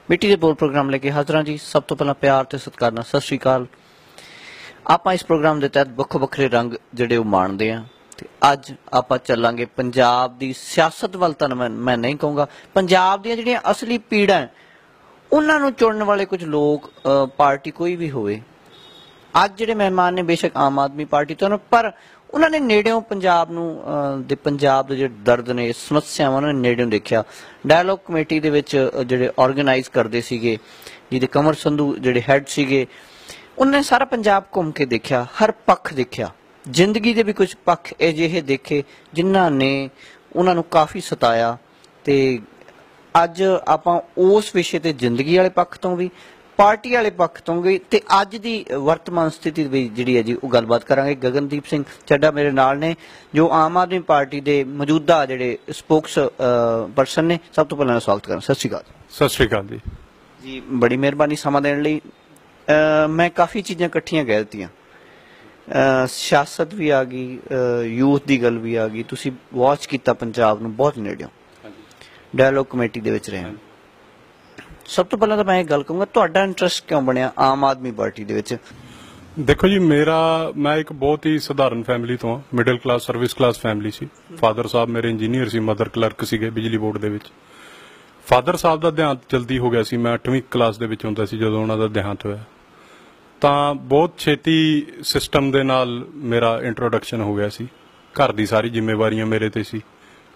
मिट्टी के बोल प्रोग्राम लेके हाजिर जी। सब तो पहला प्यार ते सत्कार नाल सत श्री अकाल। आपां इस प्रोग्राम के तहत ਵੱਖੋ ਵੱਖਰੇ रंग ਜਿਹੜੇ ਉਹ ਮਾਣਦੇ ਆ ਤੇ ਅੱਜ ਆਪਾਂ ਚੱਲਾਂਗੇ ਪੰਜਾਬ ਦੀ ਸਿਆਸਤ ਵੱਲ। ਤਾਂ ਮੈਂ ਨਹੀਂ ਕਹੂੰਗਾ, ਪੰਜਾਬ ਦੀਆਂ ਜਿਹੜੀਆਂ ਅਸਲੀ ਪੀੜਾਂ ਉਹਨਾਂ ਨੂੰ ਚੁਣਨ ਵਾਲੇ ਕੁਝ ਲੋਕ, ਪਾਰਟੀ ਕੋਈ ਵੀ ਹੋਵੇ। ਅੱਜ ਜਿਹੜੇ ਮਹਿਮਾਨ ਨੇ ਬੇਸ਼ੱਕ ਆਮ ਆਦਮੀ ਪਾਰਟੀ ਤੋਂ, ਪਰ ਉਹਨਾਂ ਨੇ ਨੇੜਿਓਂ ਪੰਜਾਬ ਨੂੰ ਪੰਜਾਬ ਦੇ ਜਿਹੜੇ ਦਰਦ ਨੇ, ਸਮੱਸਿਆਵਾਂ ਉਹਨਾਂ ਨੇ ਨੇੜਿਓਂ ਦੇਖਿਆ। ਡਾਇਲੋਗ ਕਮੇਟੀ ਦੇ ਵਿੱਚ ਜਿਹੜੇ ਆਰਗੇਨਾਈਜ਼ ਕਰਦੇ ਸੀਗੇ, ਜਿਹਦੇ ਕੰਵਰ ਸੰਧੂ ਜਿਹੜੇ ਹੈਡ ਸੀਗੇ, ਉਹਨਾਂ ਨੇ ਸਾਰਾ ਪੰਜਾਬ ਘੁੰਮ ਕੇ ਦੇਖਿਆ, ਹਰ ਪੱਖ ਦੇਖਿਆ। ਜ਼ਿੰਦਗੀ ਦੇ ਵੀ ਕੁਝ ਪੱਖ ਅਜਿਹੇ ਦੇਖੇ ਜਿਨ੍ਹਾਂ ਨੇ ਉਹਨਾਂ ਨੂੰ ਕਾਫੀ ਸਤਾਇਆ। ਤੇ ਅੱਜ ਆਪਾਂ ਉਸ ਵਿਸ਼ੇ ਤੇ ਜ਼ਿੰਦਗੀ ਵਾਲੇ ਪੱਖ ਤੋਂ ਵੀ, ਪਾਰਟੀ ਵਾਲੇ ਪੱਖ ਤੋਂ ਵੀ ਤੇ ਅੱਜ ਦੀ ਵਰਤਮਾਨ ਸਥਿਤੀ ਵੀ ਜਿਹੜੀ ਹੈ ਜੀ ਉਹ ਗੱਲਬਾਤ ਕਰਾਂਗੇ। ਗਗਨਦੀਪ ਸਿੰਘ ਚੱਡਾ ਮੇਰੇ ਨਾਲ ਨੇ, ਜੋ ਆਮ ਆਦਮੀ ਪਾਰਟੀ ਦੇ ਮੌਜੂਦਾ ਜਿਹੜੇ ਸਪੋਕਸ ਪਰਸਨ ਨੇ। ਸਭ ਤੋਂ ਪਹਿਲਾਂ ਸਵਾਗਤ ਕਰਾਂ। ਸਤਿ ਸ਼੍ਰੀ ਅਕਾਲ। ਸਤਿ ਸ਼੍ਰੀ ਅਕਾਲ ਜੀ। ਜੀ ਬੜੀ ਮਿਹਰਬਾਨੀ ਸਮਾਂ ਦੇਣ ਲਈ। ਮੈਂ ਕਾਫੀ ਚੀਜ਼ਾਂ ਇਕੱਠੀਆਂ ਕਹਿ ਦਿੱਤੀਆਂ, ਸਿਆਸਤ ਵੀ ਆ ਗਈ, ਯੂਥ ਦੀ ਗੱਲ ਵੀ ਆ ਗਈ। ਤੁਸੀਂ ਵਾਚ ਕੀਤਾ ਪੰਜਾਬ ਨੂੰ ਬਹੁਤ ਨੇੜਿਓਂ, ਡਾਇਲੋਗ ਕਮੇਟੀ ਦੇ ਵਿੱਚ ਰਹੇ। ਸਭ ਤੋਂ ਪਹਿਲਾਂ ਤਾਂ ਮੈਂ ਇਹ ਗੱਲ ਕਹੂੰਗਾ, ਤੁਹਾਡਾ ਇੰਟਰਸਟ ਕਿਉਂ ਬਣਿਆ ਆਮ ਆਦਮੀ ਪਾਰਟੀ ਦੇ ਵਿੱਚ? ਦੇਖੋ ਜੀ, ਮੈਂ ਇੱਕ ਬਹੁਤ ਹੀ ਸਧਾਰਨ ਫੈਮਿਲੀ ਤੋਂ, middle class service class family ਸੀ। ਫਾਦਰ ਸਾਹਿਬ ਮੇਰੇ ਇੰਜੀਨੀਅਰ ਸੀ, ਮਦਰ ਕਲਰਕ ਸੀਗੇ ਬਿਜਲੀ ਬੋਰਡ ਦੇ ਵਿੱਚ। ਫਾਦਰ ਸਾਹਿਬ ਦਾ ਦੇਹਾਂਤ ਜਲਦੀ ਹੋ ਗਿਆ ਸੀ, ਮੈਂ 8ਵੀਂ ਕਲਾਸ ਦੇ ਵਿੱਚ ਹੁੰਦਾ ਸੀ ਜਦੋਂ ਉਹਨਾਂ ਦਾ ਦੇਹਾਂਤ ਹੋਇਆ। ਤਾਂ ਬਹੁਤ ਛੇਤੀ ਸਿਸਟਮ ਦੇ ਨਾਲ ਮੇਰਾ ਇੰਟਰੋਡਕਸ਼ਨ ਹੋ ਗਿਆ ਸੀ। ਘਰ ਦੀ ਸਾਰੀ ਜ਼ਿੰਮੇਵਾਰੀਆਂ ਮੇਰੇ ਤੇ ਸੀ,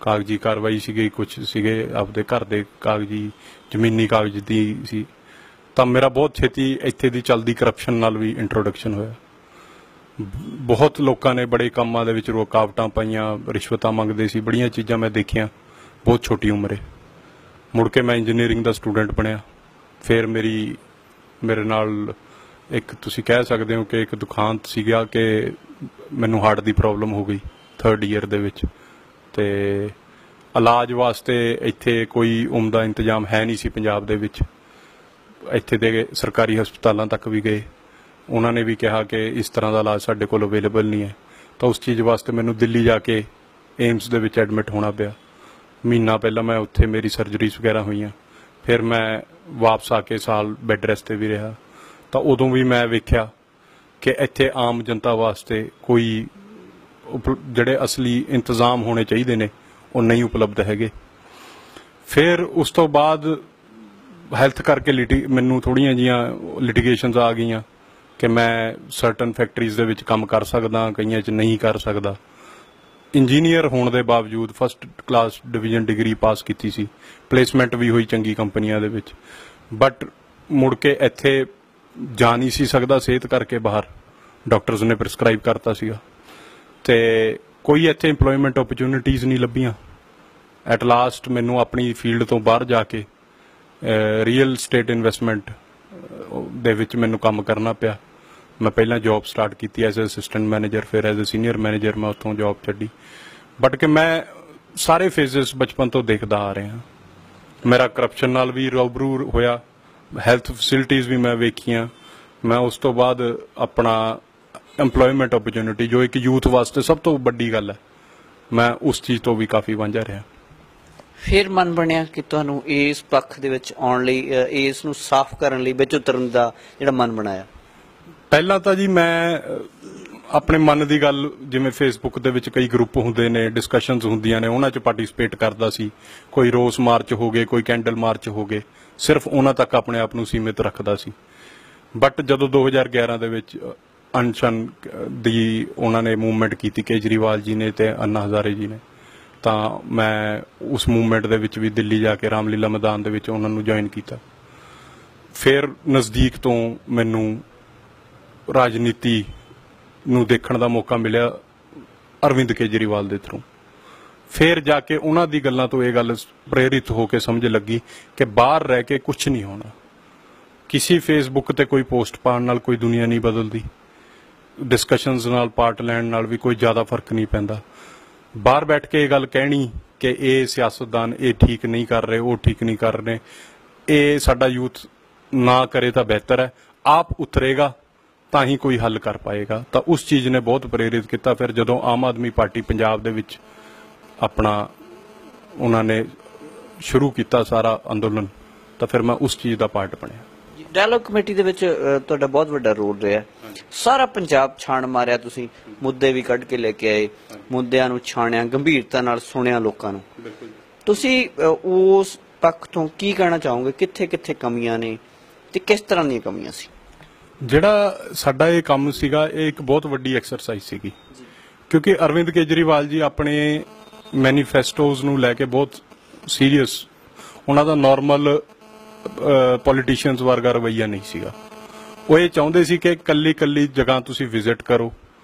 ਕਾਗਜ਼ੀ ਕਾਰਵਾਈ ਸੀਗੀ, ਕੁਝ ਸੀਗੇ ਆਪਦੇ ਘਰ ਦੇ ਕਾਗਜ਼ੀ ਜ਼ਮੀਨੀ ਕਾਗਜ਼ ਦੀ ਸੀ। ਤਾਂ ਮੇਰਾ ਬਹੁਤ ਛੇਤੀ ਇੱਥੇ ਦੀ ਚੱਲਦੀ ਕਰਪਸ਼ਨ ਨਾਲ ਵੀ ਇੰਟਰੋਡਕਸ਼ਨ ਹੋਇਆ। ਬਹੁਤ ਲੋਕਾਂ ਨੇ ਬੜੇ ਕੰਮਾਂ ਦੇ ਵਿੱਚ ਰੁਕਾਵਟਾਂ ਪਾਈਆਂ, ਰਿਸ਼ਵਤਾਂ ਮੰਗਦੇ ਸੀ, ਬੜੀਆਂ ਚੀਜ਼ਾਂ ਮੈਂ ਦੇਖੀਆਂ ਬਹੁਤ ਛੋਟੀ ਉਮਰੇ। ਮੁੜ ਕੇ ਮੈਂ ਇੰਜੀਨੀਅਰਿੰਗ ਦਾ ਸਟੂਡੈਂਟ ਬਣਿਆ। ਫਿਰ ਮੇਰੇ ਨਾਲ ਇੱਕ ਤੁਸੀਂ ਕਹਿ ਸਕਦੇ ਹੋ ਕਿ ਇੱਕ ਦੁਖਾਂਤ ਸੀਗਾ ਕਿ ਮੈਨੂੰ ਹਾਰਟ ਦੀ ਪ੍ਰੋਬਲਮ ਹੋ ਗਈ 3rd ਈਅਰ ਦੇ ਵਿੱਚ। ਤੇ ਇਲਾਜ ਵਾਸਤੇ ਇੱਥੇ ਕੋਈ ਉਮਦਾ ਇੰਤਜ਼ਾਮ ਹੈ ਨਹੀਂ ਸੀ ਪੰਜਾਬ ਦੇ ਵਿੱਚ। ਇੱਥੇ ਦੇ ਸਰਕਾਰੀ ਹਸਪਤਾਲਾਂ ਤੱਕ ਵੀ ਗਏ, ਉਹਨਾਂ ਨੇ ਵੀ ਕਿਹਾ ਕਿ ਇਸ ਤਰ੍ਹਾਂ ਦਾ ਇਲਾਜ ਸਾਡੇ ਕੋਲ ਅਵੇਲੇਬਲ ਨਹੀਂ ਹੈ। ਤਾਂ ਉਸ ਚੀਜ਼ ਵਾਸਤੇ ਮੈਨੂੰ ਦਿੱਲੀ ਜਾ ਕੇ ਏਮਸ ਦੇ ਵਿੱਚ ਐਡਮਿਟ ਹੋਣਾ ਪਿਆ। ਮਹੀਨਾ ਪਹਿਲਾਂ ਮੈਂ ਉੱਥੇ ਮੇਰੀ ਸਰਜਰੀਜ਼ ਵਗੈਰਾ ਹੋਈਆਂ। ਫਿਰ ਮੈਂ ਵਾਪਸ ਆ ਕੇ ਸਾਲ ਬੈੱਡ ਰੈਸਟ 'ਤੇ ਵੀ ਰਿਹਾ। ਤਾਂ ਉਦੋਂ ਵੀ ਮੈਂ ਵੇਖਿਆ ਕਿ ਇੱਥੇ ਆਮ ਜਨਤਾ ਵਾਸਤੇ ਕੋਈ ਜਿਹੜੇ ਅਸਲੀ ਇੰਤਜ਼ਾਮ ਹੋਣੇ ਚਾਹੀਦੇ ਨੇ ਉਹ ਨਹੀਂ ਉਪਲਬਧ ਹੈਗੇ। ਫਿਰ ਉਸ ਤੋਂ ਬਾਅਦ ਹੈਲਥ ਕਰਕੇ ਮੈਨੂੰ ਥੋੜ੍ਹੀਆਂ ਜਿਹੀਆਂ ਲਿਟੀਗੇਸ਼ਨਸ ਆ ਗਈਆਂ ਕਿ ਮੈਂ ਸਰਟਨ ਫੈਕਟਰੀਜ਼ ਦੇ ਵਿੱਚ ਕੰਮ ਕਰ ਸਕਦਾ, ਕਈਆਂ 'ਚ ਨਹੀਂ ਕਰ ਸਕਦਾ। ਇੰਜੀਨੀਅਰ ਹੋਣ ਦੇ ਬਾਵਜੂਦ 1st ਕਲਾਸ ਡਿਵੀਜ਼ਨ ਡਿਗਰੀ ਪਾਸ ਕੀਤੀ ਸੀ, ਪਲੇਸਮੈਂਟ ਵੀ ਹੋਈ ਚੰਗੀ ਕੰਪਨੀਆਂ ਦੇ ਵਿੱਚ। ਬਟ ਮੁੜ ਕੇ ਇੱਥੇ ਜਾ ਨਹੀਂ ਸੀ ਸਕਦਾ, ਸਿਹਤ ਕਰਕੇ ਬਾਹਰ ਡਾਕਟਰਸ ਨੇ ਪ੍ਰਿਸਕ੍ਰਾਈਬ ਕਰਤਾ ਸੀਗਾ। ਤੇ ਕੋਈ ਇੱਥੇ ਇੰਪਲੋਇਮੈਂਟ ਓਪਰਚੁਨਿਟੀਜ਼ ਨਹੀਂ ਲੱਭੀਆਂ। ਐਟ ਲਾਸਟ ਮੈਨੂੰ ਆਪਣੀ ਫੀਲਡ ਤੋਂ ਬਾਹਰ ਜਾ ਕੇ ਰੀਅਲ ਸਟੇਟ ਇਨਵੈਸਟਮੈਂਟ ਦੇ ਵਿੱਚ ਮੈਨੂੰ ਕੰਮ ਕਰਨਾ ਪਿਆ। ਮੈਂ ਪਹਿਲਾਂ ਜੌਬ ਸਟਾਰਟ ਕੀਤੀ ਐਜ਼ ਅਸਿਸਟੈਂਟ ਮੈਨੇਜਰ, ਫਿਰ ਐਜ਼ ਅ ਸੀਨੀਅਰ ਮੈਨੇਜਰ ਮੈਂ ਉੱਥੋਂ ਜੌਬ ਛੱਡੀ। ਬਟ ਕਿ ਮੈਂ ਸਾਰੇ ਫੇਜ਼ਸ ਬਚਪਨ ਤੋਂ ਦੇਖਦਾ ਆ ਰਿਹਾ। ਮੇਰਾ ਕਰਪਸ਼ਨ ਨਾਲ ਵੀ ਰੂਬਰੂ ਹੋਇਆ, ਹੈਲਥ ਫੈਸਿਲਿਟੀਜ਼ ਵੀ ਮੈਂ ਵੇਖੀਆਂ। ਮੈਂ ਉਸ ਤੋਂ ਬਾਅਦ ਆਪਣਾ ਐਮਪਲੋਇਮੈਂਟ ਓਪਰਚੁਨਿਟੀ, ਜੋ ਇੱਕ ਯੂਥ ਵਾਸਤੇ ਸਭ ਤੋਂ ਵੱਡੀ ਗੱਲ ਹੈ, ਮੈਂ ਉਸ ਚੀਜ਼ ਤੋਂ ਵੀ ਕਾਫੀ ਵਾਂਝਾ ਰਿਹਾ। ਫਿਰ ਮਨ ਬਣਿਆ ਕਿ ਤੁਹਾਨੂੰ ਇਸ ਪੱਖ ਦੇ ਵਿੱਚ ਆਉਣ ਲਈ, ਇਸ ਨੂੰ ਸਾਫ਼ ਕਰਨ ਲਈ, ਵਿੱਚ ਉਤਰਨ ਦਾ ਜਿਹੜਾ ਮਨ ਬਣਾਇਆ? ਪਹਿਲਾਂ ਤਾਂ ਜੀ ਮੈਂ ਆਪਣੇ ਮਨ ਦੀ ਗੱਲ, ਜਿਵੇਂ ਫੇਸਬੁੱਕ ਦੇ ਵਿੱਚ ਕਈ ਗਰੁੱਪ ਹੁੰਦੇ ਨੇ, ਡਿਸਕਸ਼ਨਸ ਹੁੰਦੀਆਂ ਨੇ, ਉਹਨਾਂ 'ਚ ਪਾਰਟੀਸਪੇਟ ਕਰਦਾ ਸੀ। ਕੋਈ ਰੋਸ ਮਾਰਚ ਹੋ ਗਏ, ਕੋਈ ਕੈਂਡਲ ਮਾਰਚ ਹੋ ਗਏ, ਸਿਰਫ ਉਹਨਾਂ ਤੱਕ ਆਪਣੇ ਆਪ ਨੂੰ ਸੀਮਿਤ ਰੱਖਦਾ ਸੀ। ਬਟ ਜਦੋਂ 2011 ਦੇ ਵਿੱਚ ਅਨਸ਼ਨ ਦੀ ਉਹਨਾਂ ਨੇ ਮੂਵਮੈਂਟ ਕੀਤੀ, ਕੇਜਰੀਵਾਲ ਜੀ ਨੇ ਤੇ ਅੰਨਾ ਹਜ਼ਾਰੇ ਜੀ ਨੇ, ਤਾਂ ਮੈਂ ਉਸ ਮੂਵਮੈਂਟ ਦੇ ਵਿੱਚ ਵੀ ਦਿੱਲੀ ਜਾ ਕੇ ਰਾਮਲੀਲਾ ਮੈਦਾਨ ਦੇ ਵਿੱਚ ਉਹਨਾਂ ਨੂੰ ਜੁਆਇਨ ਕੀਤਾ। ਫਿਰ ਨਜ਼ਦੀਕ ਤੋਂ ਮੈਨੂੰ ਰਾਜਨੀਤੀ ਨੂੰ ਦੇਖਣ ਦਾ ਮੌਕਾ ਮਿਲਿਆ ਅਰਵਿੰਦ ਕੇਜਰੀਵਾਲ ਦੇ ਥਰੂ। ਫਿਰ ਜਾ ਕੇ ਉਹਨਾਂ ਦੀ ਗੱਲਾਂ ਤੋਂ ਇਹ ਗੱਲ ਪ੍ਰੇਰਿਤ ਹੋ ਕੇ ਸਮਝ ਲੱਗੀ ਕਿ ਬਾਹਰ ਰਹਿ ਕੇ ਕੁਝ ਨਹੀਂ ਹੋਣਾ। ਕਿਸੇ ਫੇਸਬੁੱਕ ਤੇ ਕੋਈ ਪੋਸਟ ਪਾਉਣ ਨਾਲ ਕੋਈ ਦੁਨੀਆ ਨਹੀਂ ਬਦਲਦੀ, ਡਿਸਕਸ਼ਨਸ ਨਾਲ ਪਾਰਟ ਲੈਣ ਨਾਲ ਵੀ ਕੋਈ ਜ਼ਿਆਦਾ ਫਰਕ ਨਹੀਂ ਪੈਂਦਾ। ਬਾਹਰ ਬੈਠ ਕੇ ਇਹ ਗੱਲ ਕਹਿਣੀ ਕਿ ਇਹ ਸਿਆਸਤਦਾਨ ਇਹ ਠੀਕ ਨਹੀਂ ਕਰ ਰਹੇ, ਉਹ ਠੀਕ ਨਹੀਂ ਕਰ ਰਹੇ, ਇਹ ਸਾਡਾ ਯੂਥ ਨਾ ਕਰੇ ਤਾਂ ਬਿਹਤਰ ਹੈ। ਆਪ ਉਤਰੇਗਾ ਤਾਂ ਹੀ ਕੋਈ ਹੱਲ ਕਰ ਪਾਏਗਾ। ਤਾਂ ਉਸ ਚੀਜ਼ ਨੇ ਬਹੁਤ ਪ੍ਰੇਰਿਤ ਕੀਤਾ। ਫਿਰ ਜਦੋਂ ਆਮ ਆਦਮੀ ਪਾਰਟੀ ਪੰਜਾਬ ਦੇ ਵਿੱਚ ਆਪਣਾ ਉਹਨਾਂ ਨੇ ਸ਼ੁਰੂ ਕੀਤਾ ਸਾਰਾ ਅੰਦੋਲਨ, ਤਾਂ ਫਿਰ ਮੈਂ ਉਸ ਚੀਜ਼ ਦਾ ਪਾਰਟ ਬਣਿਆ। ਡਾਇਲੋਗ ਕਮੇਟੀ ਦੇ ਵਿੱਚ ਤੁਹਾਡਾ ਬਹੁਤ ਵੱਡਾ ਰੋਲ ਰਿਹਾ। ਸਾਰਾ ਪੰਜਾਬ ਛਾਣ ਮਾਰਿਆ, ਤੁਸੀਂ ਮੁੱਦੇ ਵੀ ਕੱਢ ਕੇ ਲੈ ਕੇ ਆਏ, ਮੁੱਦਿਆਂ ਨੂੰ ਛਾਣਿਆ, ਗੰਭੀਰਤਾ ਨਾਲ ਸੁਣਿਆ ਲੋਕਾਂ ਨੂੰ। ਤੁਸੀਂ ਉਸ ਪੱਖ ਤੋਂ ਕੀ ਕਹਿਣਾ ਚਾਹੋਗੇ, ਕਿੱਥੇ ਕਿੱਥੇ ਕਮੀਆਂ ਨੇ ਤੇ ਕਿਸ ਤਰ੍ਹਾਂ ਦੀਆਂ ਕਮੀਆਂ ਸੀ? ਜਿਹੜਾ ਸਾਡਾ ਇਹ ਕੰਮ ਸੀਗਾ, ਇਹ ਇੱਕ ਬਹੁਤ ਵੱਡੀ ਐਕਸਰਸਾਈਜ਼ ਸੀਗੀ, ਕਿਉਂਕਿ ਅਰਵਿੰਦ ਕੇਜਰੀਵਾਲ ਜੀ ਆਪਣੇ ਮੈਨੀਫੈਸਟੋਜ਼ ਨੂੰ ਲੈ ਕੇ ਬਹੁਤ ਸੀਰੀਅਸ, ਉਹਨਾਂ ਦਾ ਨਾਰਮਲ ਪੋਲੀਟੀਸ਼ੀਅਨਸ ਵਰਗਾ ਰਵੱਈਆ ਨਹੀਂ ਸੀਗਾ। ਉਹ ਇਹ ਚਾਹੁੰਦੇ ਸੀ ਕਿ ਕੱਲੀ ਜਗ੍ਹਾ ਤੁਸੀਂ ਵਿਜ਼ਿਟ ਕਰੋ,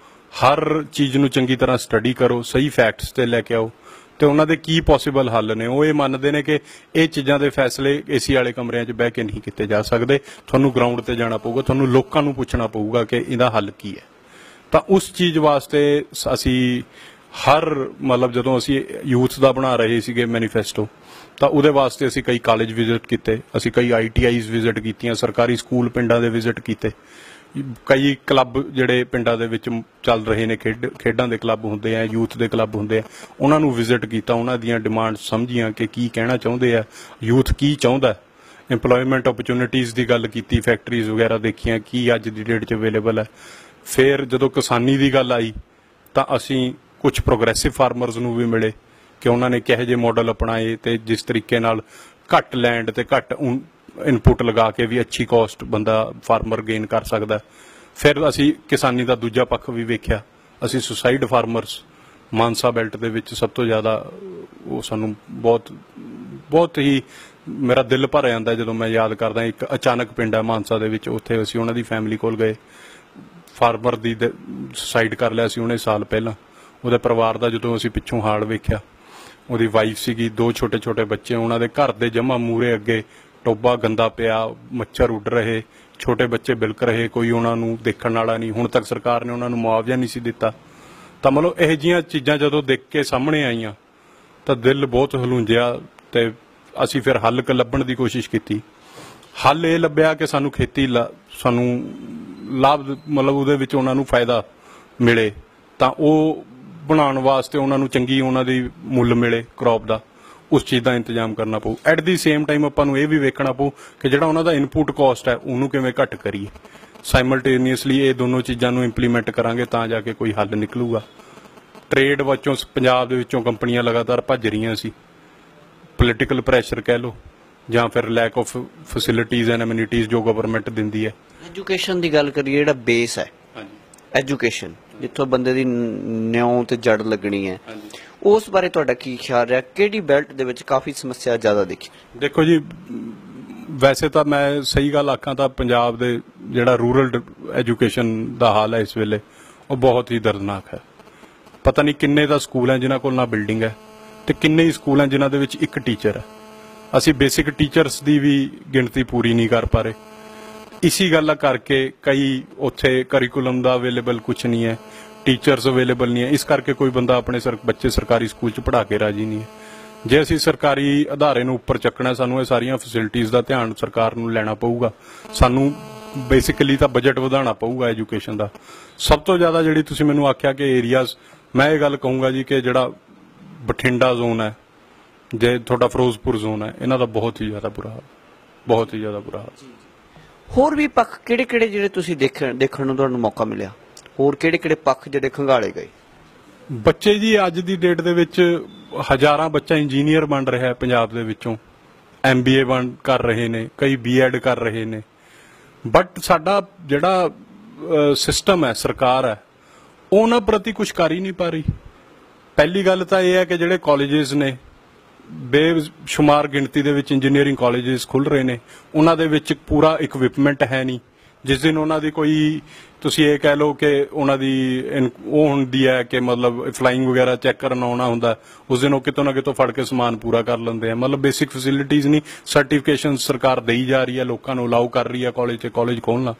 ਹਰ ਚੀਜ਼ ਨੂੰ ਚੰਗੀ ਤਰ੍ਹਾਂ ਸਟੱਡੀ ਕਰੋ, ਸਹੀ ਫੈਕਟਸ ਤੇ ਲੈ ਕੇ ਆਓ ਤੇ ਉਹਨਾਂ ਦੇ ਕੀ ਪੋਸੀਬਲ ਹੱਲ ਨੇ। ਉਹ ਇਹ ਮੰਨਦੇ ਨੇ ਕਿ ਇਹ ਚੀਜ਼ਾਂ ਦੇ ਫੈਸਲੇ ਏਸੀ ਵਾਲੇ ਕਮਰਿਆਂ 'ਚ ਬਹਿ ਕੇ ਨਹੀਂ ਕੀਤੇ ਜਾ ਸਕਦੇ, ਤੁਹਾਨੂੰ ਗਰਾਊਂਡ ਤੇ ਜਾਣਾ ਪਊਗਾ, ਤੁਹਾਨੂੰ ਲੋਕਾਂ ਨੂੰ ਪੁੱਛਣਾ ਪਊਗਾ ਕਿ ਇਹਦਾ ਹੱਲ ਕੀ ਹੈ। ਤਾਂ ਉਸ ਚੀਜ਼ ਵਾਸਤੇ ਅਸੀਂ ਮਤਲਬ ਜਦੋਂ ਅਸੀਂ ਯੂਥ ਦਾ ਬਣਾ ਰਹੇ ਸੀਗੇ ਮੈਨੀਫੈਸਟੋ, ਤਾਂ ਉਹਦੇ ਵਾਸਤੇ ਅਸੀਂ ਕਈ ਕਾਲਜ ਵਿਜ਼ਿਟ ਕੀਤੇ, ਅਸੀਂ ਕਈ ITIs ਵਿਜ਼ਿਟ ਕੀਤੀਆਂ, ਸਰਕਾਰੀ ਸਕੂਲ ਪਿੰਡਾਂ ਦੇ ਵਿਜ਼ਿਟ ਕੀਤੇ, ਕਈ ਕਲੱਬ ਜਿਹੜੇ ਪਿੰਡਾਂ ਦੇ ਵਿੱਚ ਚੱਲ ਰਹੇ ਨੇ, ਖੇਡਾਂ ਦੇ ਕਲੱਬ ਹੁੰਦੇ ਆ, ਯੂਥ ਦੇ ਕਲੱਬ ਹੁੰਦੇ ਆ, ਉਹਨਾਂ ਨੂੰ ਵਿਜ਼ਿਟ ਕੀਤਾ, ਉਹਨਾਂ ਦੀਆਂ ਡਿਮਾਂਡ ਸਮਝੀਆਂ ਕਿ ਕੀ ਕਹਿਣਾ ਚਾਹੁੰਦੇ ਆ, ਯੂਥ ਕੀ ਚਾਹੁੰਦਾ, ਇੰਪਲੋਇਮੈਂਟ ਓਪਰਚੁਨਿਟੀਜ਼ ਦੀ ਗੱਲ ਕੀਤੀ, ਫੈਕਟਰੀਜ਼ ਵਗੈਰਾ ਦੇਖੀਆਂ ਕੀ ਅੱਜ ਦੀ ਡੇਟ 'ਚ ਅਵੇਲੇਬਲ ਹੈ। ਫਿਰ ਜਦੋਂ ਕਿਸਾਨੀ ਦੀ ਗੱਲ ਆਈ ਤਾਂ ਅਸੀਂ ਕੁਝ ਪ੍ਰੋਗਰੈਸਿਵ ਫਾਰਮਰਸ ਨੂੰ ਵੀ ਮਿਲੇ ਕਿ ਉਹਨਾਂ ਨੇ ਕਿਹੋ ਜਿਹੇ ਮਾਡਲ ਅਪਣਾਏ ਤੇ ਜਿਸ ਤਰੀਕੇ ਨਾਲ ਘੱਟ ਲੈਂਡ ਤੇ ਘੱਟ ਇਨਪੁਟ ਲਗਾ ਕੇ ਵੀ ਅੱਛੀ ਕਾਸਟ ਬੰਦਾ ਫਾਰਮਰ ਗੇਨ ਕਰ ਸਕਦਾ। ਫਿਰ ਅਸੀਂ ਕਿਸਾਨੀ ਦਾ ਦੂਜਾ ਪੱਖ ਵੀ ਵੇਖਿਆ। ਅਸੀਂ ਸੁਸਾਈਡ ਫਾਰਮਰਸ ਮਾਨਸਾ ਬੈਲਟ ਦੇ ਵਿੱਚ ਸਭ ਤੋਂ ਜ਼ਿਆਦਾ, ਉਹ ਸਾਨੂੰ ਬਹੁਤ ਹੀ ਮੇਰਾ ਦਿਲ ਭਰ ਜਾਂਦਾ ਜਦੋਂ ਮੈਂ ਯਾਦ ਕਰਦਾ। ਇੱਕ ਅਚਾਨਕ ਪਿੰਡ ਹੈ ਮਾਨਸਾ ਦੇ ਵਿੱਚ, ਉੱਥੇ ਅਸੀਂ ਉਹਨਾਂ ਦੀ ਫੈਮਿਲੀ ਕੋਲ ਗਏ, ਫਾਰਮਰ ਦੀ ਸੁਸਾਈਡ ਕਰ ਲਿਆ ਸੀ ਉਹਨੇ ਸਾਲ ਪਹਿਲਾਂ। ਉਹਦੇ ਪਰਿਵਾਰ ਦਾ ਜਦੋਂ ਅਸੀਂ ਪਿੱਛੋਂ ਹਾਲ ਵੇਖਿਆ, ਉਹਦੀ ਵਾਈਫ ਸੀਗੀ, 2 ਛੋਟੇ ਬੱਚੇ, ਉਹਨਾਂ ਦੇ ਘਰ ਦੇ ਜਮਾ ਮੂਰੇ ਅੱਗੇ ਟੋਬਾ ਗੰਦਾ ਪਿਆ, ਮੱਛਰ ਉੱਡ ਰਹੇ, ਛੋਟੇ ਬੱਚੇ ਬਿਲਕ ਰਹੇ, ਕੋਈ ਉਹਨਾਂ ਨੂੰ ਦੇਖਣ ਵਾਲਾ ਨਹੀਂ। ਹੁਣ ਤੱਕ ਸਰਕਾਰ ਨੇ ਉਹਨਾਂ ਨੂੰ ਮੁਆਵਜ਼ਾ ਨਹੀਂ ਸੀ ਦਿੱਤਾ। ਤਾਂ ਮਤਲਬ ਇਹੋ ਜਿਹੀਆਂ ਚੀਜ਼ਾਂ ਜਦੋਂ ਦੇਖ ਕੇ ਸਾਹਮਣੇ ਆਈਆਂ ਤਾਂ ਦਿਲ ਬਹੁਤ ਹਲੂੰਜਿਆ ਤੇ ਅਸੀਂ ਫਿਰ ਹੱਲ ਲੱਭਣ ਦੀ ਕੋਸ਼ਿਸ਼ ਕੀਤੀ। ਹੱਲ ਇਹ ਲੱਭਿਆ ਕਿ ਸਾਨੂੰ ਖੇਤੀ ਸਾਨੂੰ ਲਾਭ, ਮਤਲਬ ਉਹਦੇ ਵਿੱਚ ਉਹਨਾਂ ਨੂੰ ਫਾਇਦਾ ਮਿਲੇ, ਤਾਂ ਉਹ ਬਣਾਉਣ ਵਾਸਤੇ ਉਹਨਾਂ ਨੂੰ ਚੰਗੀ ਉਹਨਾਂ ਦੀ ਮੁੱਲ ਮਿਲੇ ਕ੍ਰੌਪ ਦਾ, ਉਸ ਚੀਜ਼ ਦਾ ਇੰਤਜ਼ਾਮ ਕਰਨਾ ਪਊ। ਐਟ ਦੀ ਸੇਮ ਟਾਈਮ ਆਪਾਂ ਨੂੰ ਇਹ ਵੀ ਵੇਖਣਾ ਪਊ ਕਿ ਜਿਹੜਾ ਉਹਨਾਂ ਦਾ ਇਨਪੁਟ ਕਾਸਟ ਹੈ ਉਹਨੂੰ ਕਿਵੇਂ ਘੱਟ ਕਰੀਏ। ਸਾਈਮਲਟੇਨੀਅਸਲੀ ਇਹ ਦੋਨੋਂ ਚੀਜ਼ਾਂ ਨੂੰ ਇੰਪਲੀਮੈਂਟ ਕਰਾਂਗੇ ਤਾਂ ਜਾ ਕੇ ਕੋਈ ਹੱਲ ਨਿਕਲੂਗਾ। ਟ੍ਰੇਡ ਵਿੱਚੋਂ ਪੰਜਾਬ ਦੇ ਵਿੱਚੋਂ ਕੰਪਨੀਆਂ ਲਗਾਤਾਰ ਭੱਜ ਰਹੀਆਂ ਸੀ, ਪੋਲੀਟੀਕਲ ਪ੍ਰੈਸ਼ਰ ਕਹਿ ਲਓ ਜਾਂ ਫਿਰ ਲੈਕ ਆਫ ਫੈਸਿਲਿਟੀਜ਼ ਐਂਡ ਐਮਿਨਿਟੀਜ਼ ਜੋ ਗਵਰਨਮੈਂਟ ਦਿੰਦੀ ਹੈ। ਐਜੂਕੇਸ਼ਨ ਦੀ ਗੱਲ ਕਰੀਏ, ਜਿਹੜਾ ਬੇਸ ਹੈ ਐਜੂਕੇਸ਼ਨ, ਜਿੱਥੋਂ ਬੰਦੇ ਦੀ ਨਿਉਂ ਤੇ ਜੜ ਲੱਗਣੀ ਹੈ, ਉਸ ਬਾਰੇ ਤੁਹਾਡਾ ਕੀ ਖਿਆਲ ਰਿਹਾ? ਕਿਹੜੀ ਬੈਲਟ ਦੇ ਵਿੱਚ ਕਾਫੀ ਸਮੱਸਿਆ ਜ਼ਿਆਦਾ ਦੇਖੀ? ਦੇਖੋ ਜੀ, ਵੈਸੇ ਤਾਂ ਮੈਂ ਸਹੀ ਗੱਲ ਆਖਾਂ ਤਾਂ ਪੰਜਾਬ ਦੇ ਜਿਹੜਾ ਰੂਰਲ ਐਜੂਕੇਸ਼ਨ ਦਾ ਹਾਲ ਹੈ ਇਸ ਵੇਲੇ, ਉਹ ਬਹੁਤ ਹੀ ਦਰਦਨਾਕ ਹੈ। ਪਤਾ ਨਹੀਂ ਕਿੰਨੇ ਦਾ ਸਕੂਲ ਹੈ ਜਿਨ੍ਹਾਂ ਕੋਲ ਨਾ ਬਿਲਡਿੰਗ ਹੈ ਤੇ ਕਿੰਨੇ ਹੀ ਸਕੂਲ ਹੈ ਜਿਨ੍ਹਾਂ ਦੇ ਵਿੱਚ ਇੱਕ ਟੀਚਰ ਹੈ। ਅਸੀਂ ਬੇਸਿਕ ਟੀਚਰਸ ਦੀ ਵੀ ਗਿਣਤੀ ਪੂਰੀ ਨਹੀਂ ਕਰ ਪਾ ਰਹੇ। ਇਸੀ ਗੱਲ ਕਰਕੇ ਕਈ ਉੱਥੇ ਕਰਿਕੂਲਮ ਦਾ ਅਵੇਲੇਬਲ ਕੁਝ ਨਹੀਂ ਹੈ, ਟੀਚਰਸ ਅਵੇਲੇਬਲ ਨਹੀਂ ਹੈ, ਇਸ ਕਰਕੇ ਕੋਈ ਬੰਦਾ ਆਪਣੇ ਬੱਚੇ ਸਰਕਾਰੀ ਸਕੂਲ 'ਚ ਪੜ੍ਹਾ ਕੇ ਰਾਜੀ ਨਹੀਂ ਹੈ। ਜੇ ਅਸੀਂ ਸਰਕਾਰੀ ਅਦਾਰੇ ਨੂੰ ਉੱਪਰ ਚੱਕਣਾ, ਸਾਨੂੰ ਇਹ ਸਾਰੀਆਂ ਫੈਸਿਲਿਟੀਜ਼ ਦਾ ਧਿਆਨ ਸਰਕਾਰ ਨੂੰ ਲੈਣਾ ਪਊਗਾ। ਸਾਨੂੰ ਬੇਸਿਕਲੀ ਤਾਂ ਬਜਟ ਵਧਾਉਣਾ ਪਊਗਾ ਐਜੂਕੇਸ਼ਨ ਦਾ। ਸਭ ਤੋਂ ਜ਼ਿਆਦਾ ਜਿਹੜੀ ਤੁਸੀਂ ਮੈਨੂੰ ਆਖਿਆ ਕਿ ਏਰੀਆਜ਼, ਮੈਂ ਇਹ ਗੱਲ ਕਹੂੰਗਾ ਜੀ ਕਿ ਜਿਹੜਾ ਬਠਿੰਡਾ ਜ਼ੋਨ ਹੈ, ਜੇ ਤੁਹਾਡਾ ਫਿਰੋਜ਼ਪੁਰ ਜ਼ੋਨ ਹੈ, ਇਹਨਾਂ ਦਾ ਬਹੁਤ ਹੀ ਜ਼ਿਆਦਾ ਬੁਰਾ ਹਾਲ, ਬਹੁਤ ਹੀ ਜ਼ਿਆਦਾ ਬੁਰਾ ਹਾਲ। ਹੋਰ ਵੀ ਪੱਖ ਕਿਹੜੇ ਜਿਹੜੇ ਤੁਸੀਂ ਦੇਖਣ ਨੂੰ ਤੁਹਾਨੂੰ ਮੌਕਾ ਮਿਲਿਆ? ਹੋਰ ਕਿਹੜੇ ਪੱਖ ਜਿਹੜੇ ਖੰਗਾਲੇ ਗਏ? ਬੱਚੇ ਜੀ ਅੱਜ ਦੀ ਡੇਟ ਦੇ ਵਿੱਚ ਹਜ਼ਾਰਾਂ ਬੱਚਾ ਇੰਜੀਨੀਅਰ ਬਣ ਰਿਹਾ ਹੈ ਪੰਜਾਬ ਦੇ ਵਿੱਚੋਂ, MBA ਕਰ ਰਹੇ ਨੇ, ਕਈ B.Ed ਕਰ ਰਹੇ ਨੇ, ਬਟ ਸਾਡਾ ਜਿਹੜਾ ਸਿਸਟਮ ਹੈ, ਸਰਕਾਰ ਹੈ, ਉਹਨਾਂ ਪ੍ਰਤੀ ਕੁਝ ਕਰ ਹੀ ਨਹੀਂ ਪਾ ਰਹੀ। ਪਹਿਲੀ ਗੱਲ ਤਾਂ ਇਹ ਹੈ ਕਿ ਜਿਹੜੇ ਕਾਲਜਿਸ ਨੇ, ਬੇਸ਼ੁਮਾਰ ਗਿਣਤੀ ਦੇ ਵਿੱਚ ਇੰਜੀਨੀਅਰਿੰਗ ਕਾਲਜਿਸ ਖੁੱਲ ਰਹੇ ਨੇ, ਉਹਨਾਂ ਦੇ ਵਿੱਚ ਪੂਰਾ ਇਕਵਿਪਮੈਂਟ ਹੈ ਨਹੀਂ। ਜਿਸ ਦਿਨ ਉਹਨਾਂ ਦੀ ਕੋਈ, ਤੁਸੀਂ ਇਹ ਕਹਿ ਲਓ ਕਿ ਉਹਨਾਂ ਦੀ ਉਹ ਹੁੰਦੀ ਹੈ ਕਿ ਮਤਲਬ ਫਲਾਈਂਗ ਵਗੈਰਾ ਚੈੱਕ ਕਰਨ ਆਉਣਾ ਹੁੰਦਾ, ਉਸ ਦਿਨ ਉਹ ਕਿਤੋਂ ਨਾ ਕਿਤੋਂ ਫੜ ਕੇ ਸਮਾਨ ਪੂਰਾ ਕਰ ਲੈਂਦੇ ਆ। ਮਤਲਬ ਬੇਸਿਕ ਫੈਸਿਲਿਟੀਜ਼ ਨਹੀਂ, ਸਰਟੀਫਿਕੇਸ਼ਨ ਸਰਕਾਰ ਦੇਈ ਜਾ ਰਹੀ ਹੈ, ਲੋਕਾਂ ਨੂੰ ਅਲਾਉ ਕਰ ਰਹੀ ਹੈ ਕਾਲਜ ਖੋਲ੍ਹਣਾ।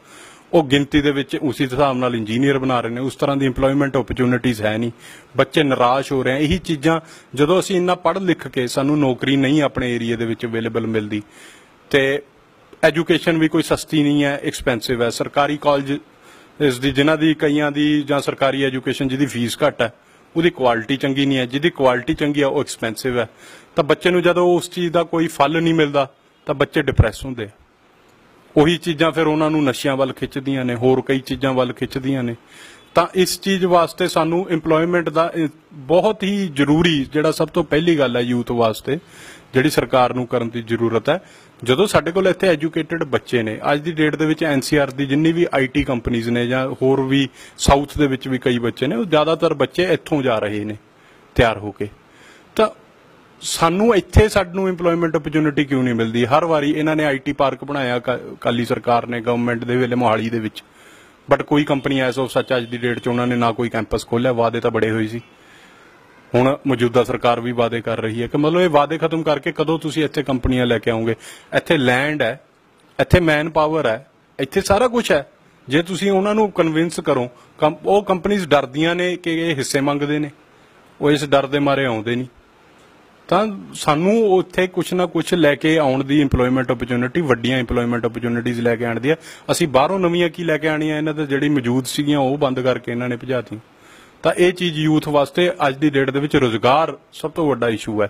ਉਹ ਗਿਣਤੀ ਦੇ ਵਿੱਚ ਉਸੇ ਹਿਸਾਬ ਨਾਲ ਇੰਜੀਨੀਅਰ ਬਣਾ ਰਹੇ ਨੇ, ਉਸ ਤਰ੍ਹਾਂ ਦੀ ਇੰਪਲੋਇਮੈਂਟ ਓਪਰਚੁਨਿਟੀਜ਼ ਹੈ ਨਹੀਂ, ਬੱਚੇ ਨਿਰਾਸ਼ ਹੋ ਰਹੇ ਆ। ਇਹੀ ਚੀਜ਼ਾਂ ਜਦੋਂ ਅਸੀਂ ਇੰਨਾ ਪੜ੍ਹ ਲਿਖ ਕੇ ਸਾਨੂੰ ਨੌਕਰੀ ਨਹੀਂ ਆਪਣੇ ਏਰੀਆ ਦੇ ਵਿੱਚ ਅਵੇਲੇਬਲ ਮਿਲਦੀ, ਤੇ ਐਜੂਕੇਸ਼ਨ ਵੀ ਕੋਈ ਸਸਤੀ ਨਹੀਂ ਹੈ, ਐਕਸਪੈਂਸਿਵ ਹੈ। ਸਰਕਾਰੀ ਕਾਲਜ ਇਸ ਦੀ, ਜਿਨ੍ਹਾਂ ਦੀ ਕਈਆਂ ਦੀ ਜਾਂ ਸਰਕਾਰੀ ਐਜੂਕੇਸ਼ਨ ਜਿਹਦੀ ਫੀਸ ਘੱਟ ਹੈ, ਉਹਦੀ ਕੁਆਲਿਟੀ ਚੰਗੀ ਨਹੀਂ ਹੈ, ਜਿਹਦੀ ਕੁਆਲਿਟੀ ਚੰਗੀ ਹੈ ਉਹ ਐਕਸਪੈਂਸਿਵ ਹੈ। ਤਾਂ ਬੱਚੇ ਨੂੰ ਜਦੋਂ ਉਸ ਚੀਜ਼ ਦਾ ਕੋਈ ਫਲ ਨਹੀਂ ਮਿਲਦਾ ਤਾਂ ਬੱਚੇ ਡਿਪਰੈਸ ਹੁੰਦੇ ਆ। ਉਹੀ ਚੀਜ਼ਾਂ ਫਿਰ ਉਹਨਾਂ ਨੂੰ ਨਸ਼ਿਆਂ ਵੱਲ ਖਿੱਚਦੀਆਂ ਨੇ, ਹੋਰ ਕਈ ਚੀਜ਼ਾਂ ਵੱਲ ਖਿੱਚਦੀਆਂ ਨੇ। ਤਾਂ ਇਸ ਚੀਜ਼ ਵਾਸਤੇ ਸਾਨੂੰ ਇੰਪਲੋਇਮੈਂਟ ਦਾ ਬਹੁਤ ਹੀ ਜ਼ਰੂਰੀ, ਜਿਹੜਾ ਸਭ ਤੋਂ ਪਹਿਲੀ ਗੱਲ ਹੈ ਯੂਥ ਵਾਸਤੇ ਜਿਹੜੀ ਸਰਕਾਰ ਨੂੰ ਕਰਨ ਦੀ ਜ਼ਰੂਰਤ ਹੈ। ਜਦੋਂ ਸਾਡੇ ਕੋਲ ਇੱਥੇ ਐਜੂਕੇਟਿਡ ਬੱਚੇ ਨੇ, ਅੱਜ ਦੀ ਡੇਟ ਦੇ ਵਿੱਚ ਐਨਸੀਆਰ ਦੀ ਜਿੰਨੀ ਵੀ ਆਈਟੀ ਕੰਪਨੀਆਂ ਨੇ ਜਾਂ ਹੋਰ ਵੀ ਸਾਊਥ ਦੇ ਵਿੱਚ ਵੀ ਕਈ ਬੱਚੇ ਨੇ, ਉਹ ਜ਼ਿਆਦਾਤਰ ਬੱਚੇ ਇੱਥੋਂ ਜਾ ਰਹੇ ਨੇ ਤਿਆਰ ਹੋ ਕੇ। ਤਾਂ ਸਾਨੂੰ ਇੱਥੇ ਸਾਨੂੰ ਇੰਪਲੋਇਮੈਂਟ ਓਪਰਚੁਨਿਟੀ ਕਿਉਂ ਨਹੀਂ ਮਿਲਦੀ? ਹਰ ਵਾਰੀ ਇਹਨਾਂ ਨੇ ਆਈਟੀ ਪਾਰਕ ਬਣਾਇਆ ਅਕਾਲੀ ਸਰਕਾਰ ਨੇ ਗਵਰਨਮੈਂਟ ਦੇ ਵੇਲੇ ਮੋਹਾਲੀ ਦੇ ਵਿੱਚ, ਬਟ ਕੋਈ ਕੰਪਨੀ ਐਸ ਆਫ ਸੱਚ ਅੱਜ ਦੀ ਡੇਟ 'ਚ ਉਹਨਾਂ ਨੇ ਨਾ ਕੋਈ ਕੈਂਪਸ ਖੋਲ੍ਹਿਆ। ਵਾਅਦੇ ਤਾਂ ਬੜੇ ਹੋਏ ਸੀ। ਹੁਣ ਮੌਜੂਦਾ ਸਰਕਾਰ ਵੀ ਵਾਅਦੇ ਕਰ ਰਹੀ ਹੈ ਕਿ ਮਤਲਬ ਇਹ ਵਾਅਦੇ ਖਤਮ ਕਰਕੇ ਕਦੋਂ ਤੁਸੀਂ ਇੱਥੇ ਕੰਪਨੀਆਂ ਲੈ ਕੇ ਆਓਗੇ? ਇੱਥੇ ਲੈਂਡ ਹੈ, ਇੱਥੇ ਮੈਨ ਪਾਵਰ ਹੈ, ਇੱਥੇ ਸਾਰਾ ਕੁਝ ਹੈ। ਜੇ ਤੁਸੀਂ ਉਹਨਾਂ ਨੂੰ ਕਨਵਿੰਸ ਕਰੋ, ਉਹ ਕੰਪਨੀਆਂ ਡਰਦੀਆਂ ਨੇ ਕਿ ਇਹ ਹਿੱਸੇ ਮੰਗਦੇ ਨੇ, ਉਹ ਇਸ ਡਰ ਦੇ ਮਾਰੇ ਆਉਂਦੇ ਨਹੀਂ। ਤਾਂ ਸਾਨੂੰ ਉੱਥੇ ਕੁਛ ਨਾ ਕੁਛ ਲੈ ਕੇ ਆਉਣ ਦੀ ਇੰਪਲੋਇਮੈਂਟ ਓਪਰਚੁਨਿਟੀ, ਵੱਡੀਆਂ ਇੰਪਲੋਇਮੈਂਟ ਓਪਰਚੁਨਿਟੀਜ਼ ਲੈ ਕੇ ਆਉਣ ਦੀ ਹੈ। ਅਸੀਂ ਬਾਹਰੋਂ ਨਵੀਆਂ ਕੀ ਲੈ ਕੇ ਆਉਣੀਆਂ? ਇਹਨਾਂ ਤੇ ਜਿਹੜੀ ਮੌਜੂਦ ਸੀਗੀਆਂ ਉਹ ਬੰਦ ਕਰਕੇ ਇਹਨਾਂ ਨੇ ਭਜਾਤੀ। ਤਾਂ ਇਹ ਚੀਜ਼ ਯੂਥ ਵਾਸਤੇ ਅੱਜ ਦੀ ਡੇਟ ਦੇ ਵਿੱਚ ਰੁਜ਼ਗਾਰ ਸਭ ਤੋਂ ਵੱਡਾ ਇਸ਼ੂ ਹੈ।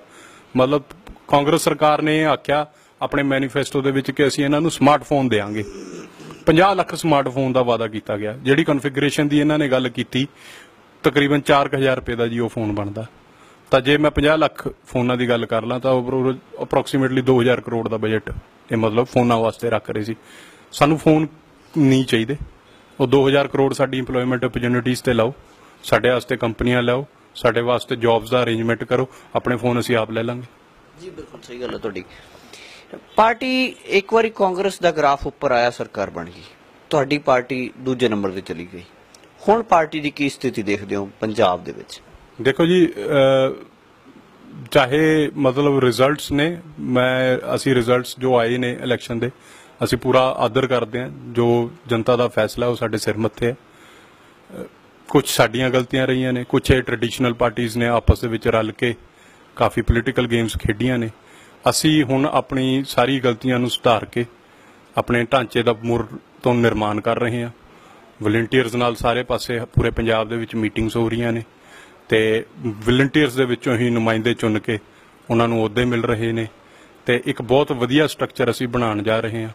ਮਤਲਬ ਕਾਂਗਰਸ ਸਰਕਾਰ ਨੇ ਇਹ ਆਖਿਆ ਆਪਣੇ ਮੈਨੀਫੈਸਟੋ ਦੇ ਵਿੱਚ ਕਿ ਅਸੀਂ ਇਹਨਾਂ ਨੂੰ ਸਮਾਰਟਫੋਨ ਦੇਵਾਂਗੇ। 50 ਲੱਖ ਸਮਾਰਟਫੋਨ ਦਾ ਵਾਅਦਾ ਕੀਤਾ ਗਿਆ। ਜਿਹੜੀ ਕਨਫੀਗਰੇਸ਼ਨ ਦੀ ਇਹਨਾਂ ਨੇ ਗੱਲ ਕੀਤੀ, ਤਕਰੀਬਨ 4000 ਰੁਪਏ ਦਾ ਜੀ ਉਹ ਫੋਨ ਬਣਦਾ। ਤਾਂ ਜੇ ਮੈਂ 50 ਲੱਖ ਫੋਨਾਂ ਦੀ ਗੱਲ ਕਰ ਲਾਂ ਤਾਂ ਅਪਰੋਕਸੀਮੇਟਲੀ 2000 ਕਰੋੜ ਦਾ ਬਜਟ ਇਹ ਮਤਲਬ ਫੋਨਾਂ ਵਾਸਤੇ ਰੱਖ ਰਹੇ ਸੀ। ਸਾਨੂੰ ਫੋਨ ਨਹੀਂ ਚਾਹੀਦੇ। ਉਹ 2000 ਕਰੋੜ ਸਾਡੀ ਇੰਪਲੋਇਮੈਂਟ ਓਪਰਚੁਨਿਟੀਜ਼ ਤੇ ਲਾਓ, ਸਾਡੇ ਵਾਸਤੇ ਕੰਪਨੀਆਂ ਲਾਓ, ਸਾਡੇ ਵਾਸਤੇ ਜੌਬਸ ਦਾ ਅਰੇਂਜਮੈਂਟ ਕਰੋ, ਆਪਣੇ ਫੋਨ ਅਸੀਂ ਆਪ ਲੈ ਲਾਂਗੇ। ਜੀ ਬਿਲਕੁਲ ਸਹੀ ਗੱਲ ਹੈ ਤੁਹਾਡੀ। ਪਾਰਟੀ ਇੱਕ ਵਾਰੀ ਕਾਂਗਰਸ ਦਾ ਗ੍ਰਾਫ ਉੱਪਰ ਆਇਆ, ਸਰਕਾਰ ਬਣ ਗਈ, ਤੁਹਾਡੀ ਪਾਰਟੀ ਦੂਜੇ ਨੰਬਰ ਤੇ ਚਲੀ ਗਈ। ਹੁਣ ਪਾਰਟੀ ਦੀ ਕੀ ਸਥਿਤੀ ਦੇਖਦੇ ਹੋ ਪੰਜਾਬ ਦੇ ਵਿੱਚ? ਦੇਖੋ ਜੀ, ਚਾਹੇ ਮਤਲਬ ਰਿਜ਼ਲਟਸ ਨੇ, ਅਸੀਂ ਰਿਜ਼ਲਟਸ ਜੋ ਆਏ ਨੇ ਇਲੈਕਸ਼ਨ ਦੇ ਅਸੀਂ ਪੂਰਾ ਆਦਰ ਕਰਦੇ ਹਾਂ। ਜੋ ਜਨਤਾ ਦਾ ਫੈਸਲਾ ਉਹ ਸਾਡੇ ਸਿਰ ਮੱਥੇ ਹੈ। ਕੁਝ ਸਾਡੀਆਂ ਗਲਤੀਆਂ ਰਹੀਆਂ ਨੇ, ਕੁਝ ਇਹ ਟ੍ਰੈਡੀਸ਼ਨਲ ਪਾਰਟੀਆਂ ਨੇ ਆਪਸ ਦੇ ਵਿੱਚ ਰਲ ਕੇ ਕਾਫੀ ਪੋਲੀਟੀਕਲ ਗੇਮਸ ਖੇਡੀਆਂ ਨੇ। ਅਸੀਂ ਹੁਣ ਆਪਣੀ ਸਾਰੀ ਗਲਤੀਆਂ ਨੂੰ ਸੁਧਾਰ ਕੇ ਆਪਣੇ ਢਾਂਚੇ ਦਾ ਮੁੜ ਤੋਂ ਨਿਰਮਾਣ ਕਰ ਰਹੇ ਹਾਂ। ਵਲੰਟੀਅਰਸ ਨਾਲ ਸਾਰੇ ਪਾਸੇ ਪੂਰੇ ਪੰਜਾਬ ਦੇ ਵਿੱਚ ਮੀਟਿੰਗਸ ਹੋ ਰਹੀਆਂ ਨੇ ਤੇ ਵਲੰਟੀਅਰਸ ਦੇ ਵਿੱਚੋਂ ਹੀ ਨੁਮਾਇੰਦੇ ਚੁਣ ਕੇ ਉਹਨਾਂ ਨੂੰ ਅਹੁਦੇ ਮਿਲ ਰਹੇ ਨੇ ਤੇ ਇੱਕ ਬਹੁਤ ਵਧੀਆ ਸਟਰਕਚਰ ਅਸੀਂ ਬਣਾਉਣ ਜਾ ਰਹੇ ਹਾਂ।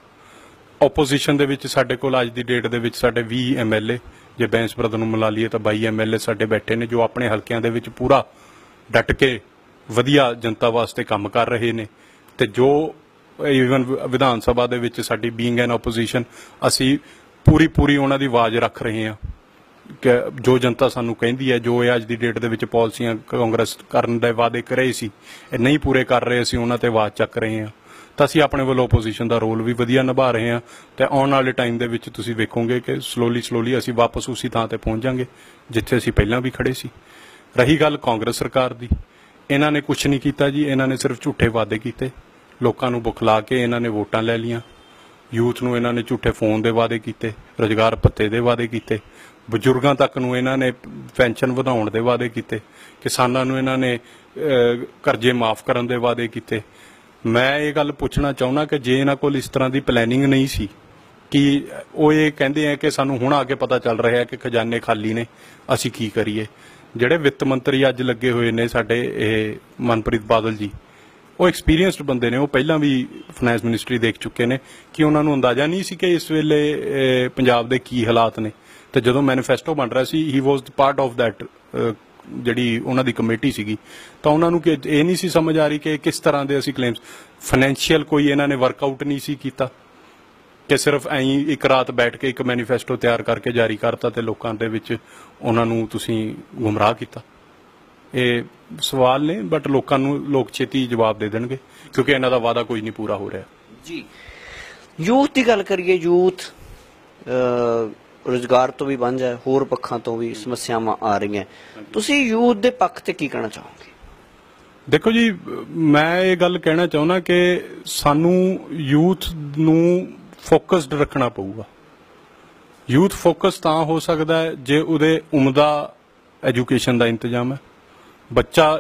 ਓਪੋਜੀਸ਼ਨ ਦੇ ਵਿੱਚ ਸਾਡੇ ਕੋਲ ਅੱਜ ਦੀ ਡੇਟ ਦੇ ਵਿੱਚ ਸਾਡੇ 20 MLA, ਜੇ ਬੈਂਸ ਬ੍ਰਦਰ ਨੂੰ ਮਿਲਾ ਲਈਏ ਤਾਂ 22 MLA ਸਾਡੇ ਬੈਠੇ ਨੇ ਜੋ ਆਪਣੇ ਹਲਕਿਆਂ ਦੇ ਵਿੱਚ ਪੂਰਾ ਡਟ ਕੇ ਵਧੀਆ ਜਨਤਾ ਵਾਸਤੇ ਕੰਮ ਕਰ ਰਹੇ ਨੇ। ਤੇ ਜੋ ਈਵਨ ਵਿਧਾਨ ਸਭਾ ਦੇ ਵਿੱਚ ਸਾਡੀ ਬੀਇੰਗ ਐਨ ਓਪੋਜੀਸ਼ਨ ਅਸੀਂ ਪੂਰੀ ਉਹਨਾਂ ਦੀ ਆਵਾਜ਼ ਰੱਖ ਰਹੇ ਹਾਂ ਕਿ ਜੋ ਜਨਤਾ ਸਾਨੂੰ ਕਹਿੰਦੀ ਹੈ, ਜੋ ਇਹ ਅੱਜ ਦੀ ਡੇਟ ਦੇ ਵਿੱਚ ਪਾਲਿਸੀਆਂ ਕਾਂਗਰਸ ਕਰਨ ਦੇ ਵਾਅਦੇ ਕਰੇ ਸੀ ਇਹ ਨਹੀਂ ਪੂਰੇ ਕਰ ਰਹੇ, ਅਸੀਂ ਉਹਨਾਂ ਤੇ ਆਵਾਜ਼ ਚੱਕ ਰਹੇ ਹਾਂ। ਤਾਂ ਅਸੀਂ ਆਪਣੇ ਵੱਲੋਂ ਓਪੋਜੀਸ਼ਨ ਦਾ ਰੋਲ ਵੀ ਵਧੀਆ ਨਿਭਾ ਰਹੇ ਹਾਂ ਤੇ ਆਉਣ ਵਾਲੇ ਟਾਈਮ ਦੇ ਵਿੱਚ ਤੁਸੀਂ ਵੇਖੋਗੇ ਕਿ ਸਲੋਲੀ ਅਸੀਂ ਵਾਪਸ ਉਸੇ ਥਾਂ ਤੇ ਪਹੁੰਚ ਜਾਵਾਂਗੇ ਜਿੱਥੇ ਅਸੀਂ ਪਹਿਲਾਂ ਵੀ ਖੜੇ ਸੀ। ਰਹੀ ਗੱਲ ਕਾਂਗਰਸ ਸਰਕਾਰ ਦੀ, ਇਹਨਾਂ ਨੇ ਕੁਝ ਨਹੀਂ ਕੀਤਾ ਜੀ। ਇਹਨਾਂ ਨੇ ਸਿਰਫ ਝੂਠੇ ਵਾਅਦੇ ਕੀਤੇ, ਲੋਕਾਂ ਨੂੰ ਬੁਖਲਾ ਕੇ ਇਹਨਾਂ ਨੇ ਵੋਟਾਂ ਲੈ ਲਈਆਂ। ਯੂਥ ਨੂੰ ਇਹਨਾਂ ਨੇ ਝੂਠੇ ਫੋਨ ਦੇ ਵਾਅਦੇ ਕੀਤੇ, ਰੁਜ਼ਗਾਰ ਭੱਤੇ ਦੇ ਵਾਅਦੇ ਕੀਤੇ, ਬਜ਼ੁਰਗਾਂ ਤੱਕ ਨੂੰ ਇਹਨਾਂ ਨੇ ਪੈਨਸ਼ਨ ਵਧਾਉਣ ਦੇ ਵਾਅਦੇ ਕੀਤੇ, ਕਿਸਾਨਾਂ ਨੂੰ ਇਹਨਾਂ ਨੇ ਕਰਜ਼ੇ ਮਾਫ ਕਰਨ ਦੇ ਵਾਅਦੇ ਕੀਤੇ। ਮੈਂ ਇਹ ਗੱਲ ਪੁੱਛਣਾ ਚਾਹੁੰਦਾ ਕਿ ਜੇ ਇਹਨਾਂ ਕੋਲ ਇਸ ਤਰ੍ਹਾਂ ਦੀ ਪਲੈਨਿੰਗ ਨਹੀਂ ਸੀ ਕਿ ਉਹ ਇਹ ਕਹਿੰਦੇ ਆ ਕਿ ਸਾਨੂੰ ਹੁਣ ਆ ਕੇ ਪਤਾ ਚੱਲ ਰਿਹਾ ਕਿ ਖਜ਼ਾਨੇ ਖਾਲੀ ਨੇ, ਅਸੀਂ ਕੀ ਕਰੀਏ। ਜਿਹੜੇ ਵਿੱਤ ਮੰਤਰੀ ਅੱਜ ਲੱਗੇ ਹੋਏ ਨੇ ਸਾਡੇ, ਇਹ ਮਨਪ੍ਰੀਤ ਬਾਦਲ ਜੀ, ਉਹ ਐਕਸਪੀਰੀਅੰਸਡ ਬੰਦੇ ਨੇ, ਉਹ ਪਹਿਲਾਂ ਵੀ ਫਾਈਨੈਂਸ ਮਿਨਿਸਟਰੀ ਦੇਖ ਚੁੱਕੇ ਨੇ ਕਿ ਉਹਨਾਂ ਨੂੰ ਅੰਦਾਜ਼ਾ ਨਹੀਂ ਸੀ ਕਿ ਇਸ ਵੇਲੇ ਪੰਜਾਬ ਦੇ ਕੀ ਹਾਲਾਤ ਨੇ। ਤੇ ਜਦੋਂ ਮੈਨੀਫੈਸਟੋ ਬਣ ਰਿਹਾ ਸੀ, ਹੀ ਵਾਸ ਪਾਰਟ ਆਫ ਦੈਟ ਜਿਹੜੀ ਉਹਨਾਂ ਦੀ ਕਮੇਟੀ ਸੀਗੀ, ਤਾਂ ਉਹਨਾਂ ਨੂੰ ਇਹ ਨਹੀਂ ਸੀ ਸਮਝ ਆ ਰਹੀ ਕਿ ਕਿਸ ਤਰ੍ਹਾਂ ਦੇ ਅਸੀਂ ਕਲੇਮਸ ਫਾਈਨੈਂਸ਼ੀਅਲ ਕੋਈ ਇਹਨਾਂ ਨੇ ਵਰਕਆਊਟ ਨਹੀਂ ਸੀ ਕੀਤਾ ਕਿ ਸਿਰਫ ਐਂ ਇੱਕ ਰਾਤ ਬੈਠ ਕੇ ਇੱਕ ਮੈਨੀਫੈਸਟੋ ਤਿਆਰ ਕਰਕੇ ਜਾਰੀ ਕਰਤਾ ਤੇ ਲੋਕਾਂ ਦੇ ਵਿੱਚ ਉਹਨਾਂ ਨੂੰ ਤੁਸੀਂ ਗੁੰਮਰਾਹ ਕੀਤਾ। ਇਹ ਸਵਾਲ ਨੇ, ਬਟ ਲੋਕ ਛੇਤੀ ਜਵਾਬ ਦੇ ਦੇਣਗੇ ਕਿਉਂਕਿ ਇਹਨਾਂ ਦਾ ਵਾਅਦਾ ਕੋਈ ਨਹੀਂ ਪੂਰਾ ਹੋ ਰਿਹਾ ਜੀ। ਯੂਥ ਦੀ ਗੱਲ ਕਰੀਏ, ਯੂਥ ਰੁਜ਼ਗਾਰ ਤੋਂ ਵੀ ਵਾਂਝਾ ਹੈ, ਹੋਰ ਪੱਖਾਂ ਤੋਂ ਵੀ ਸਮੱਸਿਆਵਾਂ ਆ ਰਹੀਆਂ। ਤੁਸੀਂ ਯੂਥ ਦੇ ਪੱਖ ਤੇ ਕੀ ਕਹਿਣਾ ਚਾਹੋਗੇ? ਦੇਖੋ ਜੀ, ਮੈਂ ਇਹ ਗੱਲ ਕਹਿਣਾ ਚਾਹੁੰਦਾ ਕਿ ਸਾਨੂੰ ਯੂਥ ਨੂੰ ਫੋਕਸਡ ਰੱਖਣਾ ਪਊਗਾ। ਯੂਥ ਫੋਕਸ ਤਾਂ ਹੋ ਸਕਦਾ ਹੈ ਜੇ ਉਹਦੇ ਉਮਦਾ ਐਜੂਕੇਸ਼ਨ ਦਾ ਇੰਤਜ਼ਾਮ ਹੈ।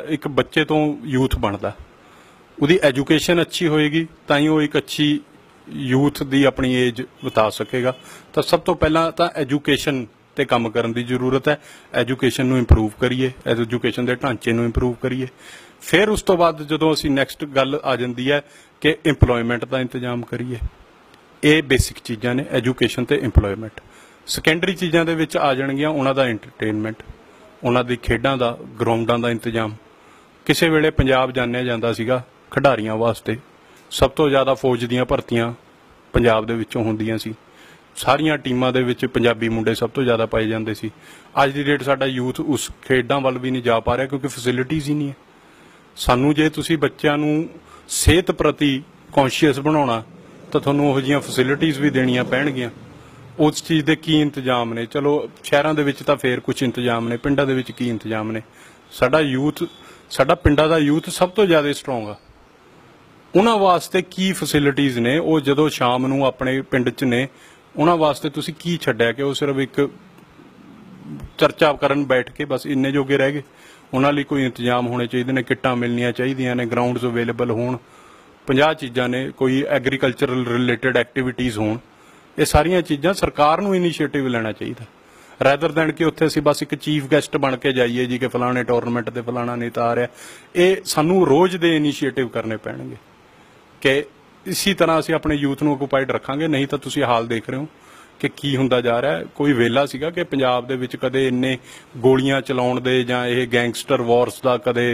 ਇੱਕ ਬੱਚੇ ਤੋਂ ਯੂਥ ਬਣਦਾ, ਉਹਦੀ ਐਜੂਕੇਸ਼ਨ ਅੱਛੀ ਹੋਏਗੀ ਤਾਂ ਹੀ ਉਹ ਇੱਕ ਅੱਛੀ ਯੂਥ ਦੀ ਆਪਣੀ ਏਜ ਬਤਾ ਸਕੇਗਾ। ਤਾਂ ਸਭ ਤੋਂ ਪਹਿਲਾਂ ਤਾਂ ਐਜੂਕੇਸ਼ਨ ਤੇ ਕੰਮ ਕਰਨ ਦੀ ਜ਼ਰੂਰਤ ਹੈ। ਐਜੂਕੇਸ਼ਨ ਨੂੰ ਇੰਪਰੂਵ ਕਰੀਏ, ਐਜੂਕੇਸ਼ਨ ਦੇ ਢਾਂਚੇ ਨੂੰ ਇੰਪਰੂਵ ਕਰੀਏ। फिर उस तो बाद जदों असीं नैक्सट गल आ जाती है कि इंपलॉयमेंट का इंतजाम करिए। ये बेसिक चीज़ां ने, एजुकेशन ते इंपलॉयमेंट। सैकेंडरी चीज़ां दे विच आ जाणगीआं उन्हां दा एंटरटेनमेंट, उन्हां दी खेडां दा, ग्राउंडां दा इंतजाम। किसी वेले पंजाब जानिया जांदा सीगा खिडारियां वास्ते, सब तो ज़्यादा फौज दीयां भर्तियां पंजाब दे विचों हुंदियां सी, सारियां टीमां दे विच पंजाबी मुंडे सब तो ज़्यादा पाए जांदे सी। अज दी डेट साडा यूथ उस खेडां वल भी नहीं जा पा रहा क्योंकि फैसिलिटीज़ ही नहीं है। सानू जे तुसीं बच्चों नूं सेहत प्रति कॉन्शियस बनाउणा तां तुहानूं उहो जिहियां फैसिलिटीज़ भी देणियां पैणगीआं। उस चीज़ दे की इंतजाम ने? चलो शहरां दे विच तां फिर कुछ इंतजाम ने, पिंडां दे विच की इंतजाम ने? साडा यूथ, साडा पिंडां दा यूथ सब तो ज़्यादा स्ट्रोंग आ। उन्हां वास्ते की फैसिलिटीज़ ने? वो जदों शाम नूं अपने पिंड च ने, उन्हां वास्ते तुसीं की छड्डिआ कि वो सिर्फ एक चर्चा करन बैठ के बस इन्ने जोगे रह गए? उन्हां लई कोई इंतजाम होने चाहिए ने, किट्टां मिलनियां चाहिए ने, ग्राउंड्स अवेलेबल होण, 50 चीज़ां ने, कोई एग्रीकल्चरल रिलेटेड एक्टिविटीज़ होण। ये सारियां चीज़ां सरकार नूं इनीशिएटिव लेना चाहिए, रैदर दैन कि उत्थे असीं बस एक चीफ गैसट बन के जाइए जी कि फलाने टूरनामेंट ते फलाना नेता आ रहा। ये सानूं रोज़ दे इनीशिएटिव करने पैणगे कि इसी तरह असीं अपने यूथ नूं ऑक्यूपाइड रखांगे। नहीं तो तुसीं हाल देख रहे हो कि की हुंदा जा रहा है। कोई वेला सीगा कि पंजाब दे विच कदे इन्ने गोलियां चलाउण दे जां इह गैंगस्टर वॉर्स दा कदे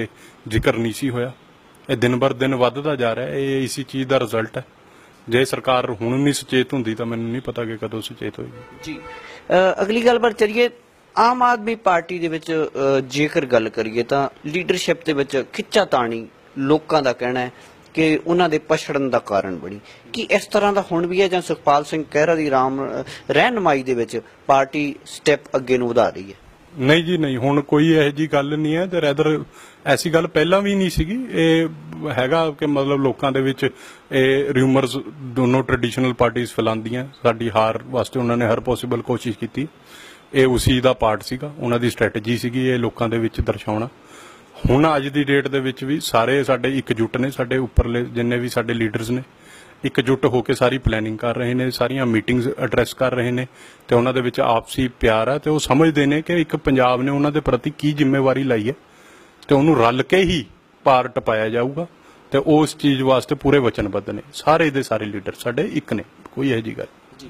जिक्र नहीं सी होया। ये दिन बर दिन वधदा जा रहा है। ये इसी चीज़ का रिजल्ट है। जे सरकार हुण नहीं सचेत हुंदी तां मैनूं नहीं पता कि कदों सचेत होएगी। जी, अगली गल पर चलिए। आम आदमी पार्टी दे विच जेकर गल करिए तां लीडरशिप दे विच खिच्चाताणी लोकां दा कहना है कि उन्हां दे पछड़न दा कारण बणी। कि इस तरह दा हुण भी है जां सुखपाल सिंह कहरा दी रहनुमाई दे विच पार्टी स्टैप अगे नूं वधा रही है? नहीं जी नहीं, हुण कोई इहो जी गल नहीं है ते रैदर ऐसी गल पहलां भी नहीं सीगी। ये हैगा कि मतलब लोकां दे विच ਇਹ ਰਿਊਮਰਸ दोनों ट्रैडिशनल पार्टीज फैलांदियां। साडी हार वास्ते उन्होंने ने हर पॉसिबल कोशिश की। ये उसी का पार्ट सीगा, उन्हां दी स्ट्रैटेजी सीगी ये लोकां दे विच दर्शाउणा। हुण अज दी डेट दे विच भी सारे साडे इकजुट ने, साडे उपरले जिन्ने भी साडे लीडर्स ने इकजुट होकर सारी प्लैनिंग कर रहे हैं, सारियां मीटिंग्स एड्रैस कर रहे हैं ते उन्हां दे विच आपसी प्यार है ते वो समझते हैं कि एक पंजाब ने उन्हां दे प्रति की जिम्मेवारी लाई है ते उन्हूं रल के ही पार टपाया जाऊगा ते उस चीज़ वास्ते पूरे वचनबद्ध ने। सारे दे सारे लीडर साडे एक ने, कोई इहो जी गल जी।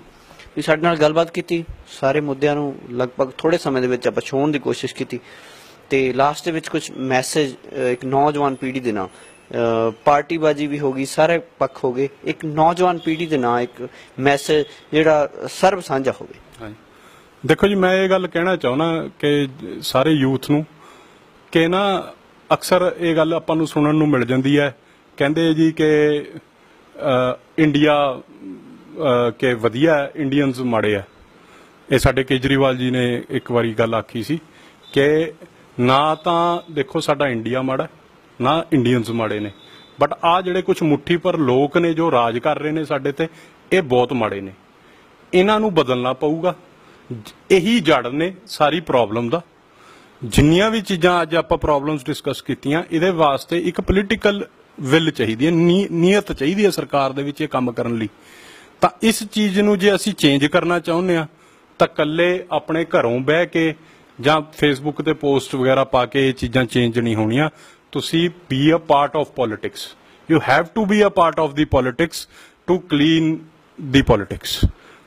भी साडे नाल गलबात कीती, सारे मुद्दिआं नूं लगभग थोड़े समय दे विच आपां छुहण दी कोशिश कीती ते लास्ट दे विच कुछ मैसेज एक नौजवान पीढ़ी दे नाल पार्टीबाजी भी होगी, सारे पक्ष हो गए, एक नौजवान पीढ़ी के नाम एक मैसेज जिहड़ा सर्व साझा होवे। हाँ जी, देखो जी मैं ये गल कहना चाहना कि सारे यूथ नूं कि ना अक्सर ये गल आपां नूं सुनन नूं मिल जांदी है, कहंदे जी कि इंडिया के वधिया है, इंडियंस माड़े है। ये साडे केजरीवाल जी ने एक बारी गल आखी सी कि ना तां देखो साडा इंडिया माड़ा ना इंडियंस माड़े ने, बट आ जिहड़े कुछ मुट्ठी पर लोग ने जो राज कर रहे ने साडे ते, ये बहुत माड़े ने। इन्हां नूं बदलना पऊगा। यही जड़ ने सारी प्रॉब्लम दा। जिन्नियां भी चीज़ां अज आपां प्रॉब्लम्स डिस्कस कीतियां, इहदे वास्ते एक पोलीटिकल विल चाहिदी है, नीयत चाहिदी है सरकार दे विच ये काम करन लई। तां इस चीज़ नूं जे असीं चेंज करना चाहुंदे आ तां कल्ले अपने घरों बह के जां फेसबुक ते पोस्ट वगैरह पा के ये चीज़ां चेंज नहीं होणीआं। तुसी be a part of politics, you have to be a part of the politics to clean the politics.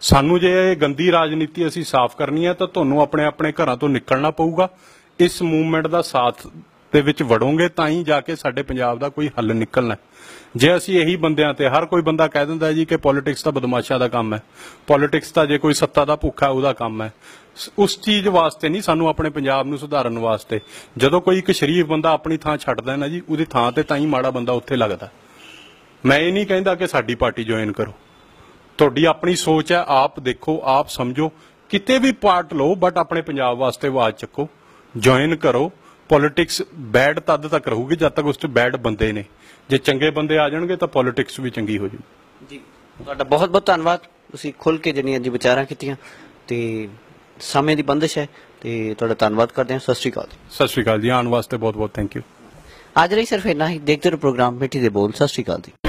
सानू जे गंदी राजनीति असी साफ करनी है तो तुहानू अपने अपने घरां तो निकलना पऊगा। इस मूवमेंट का साथ दे विच वड़ोगे तां ही जाके साडे पंजाब दा कोई हल निकलना है। जे असी यही बंदियां ते हर कोई बंदा कह दिंदा जी कि पॉलिटिक्स तां बदमाशा दा काम है, पॉलिटिक्स तां जे कोई सत्ता दा भुखा है उहदा काम है, उस चीज़ वास्ते नहीं, सानू अपने पंजाब नूं सुधारन वास्ते। जदों कोई एक शरीफ बंदा अपनी थां छड्डदा ना जी, उहदी थां ते तां ही माड़ा बंदा उत्थे लगदा। मैं ये नहीं कहंदा कि साडी पार्टी ज्वाइन करो, तुहाडी अपनी सोच है, आप देखो, आप समझो, किते भी पार्ट लो बट अपने पंजाब वास्ते आवाज चुको, ज्वाइन करो। पॉलिटिक्स बैड तद तक रहूगी जब तक उस बैड बंदे ने, जे चंगे बंदे आ जाणगे तो पॉलिटिक्स भी चंगी हो जाएगी। जी, तुहाडा बहुत बहुत धन्नवाद, तुसीं खुल के जिहड़ियां जी विचारां कीतियां ते समय की बंदिश है ते तुहाडा धन्नवाद करते हैं। सत श्री अकाल। सत श्री अकाल जी, आने वास्ते बहुत बहुत थैंक यू। आज रही सिर्फ इन्ना ही। देखते रहो प्रोग्राम मिठी दे बोल। सत श्री अकाल जी।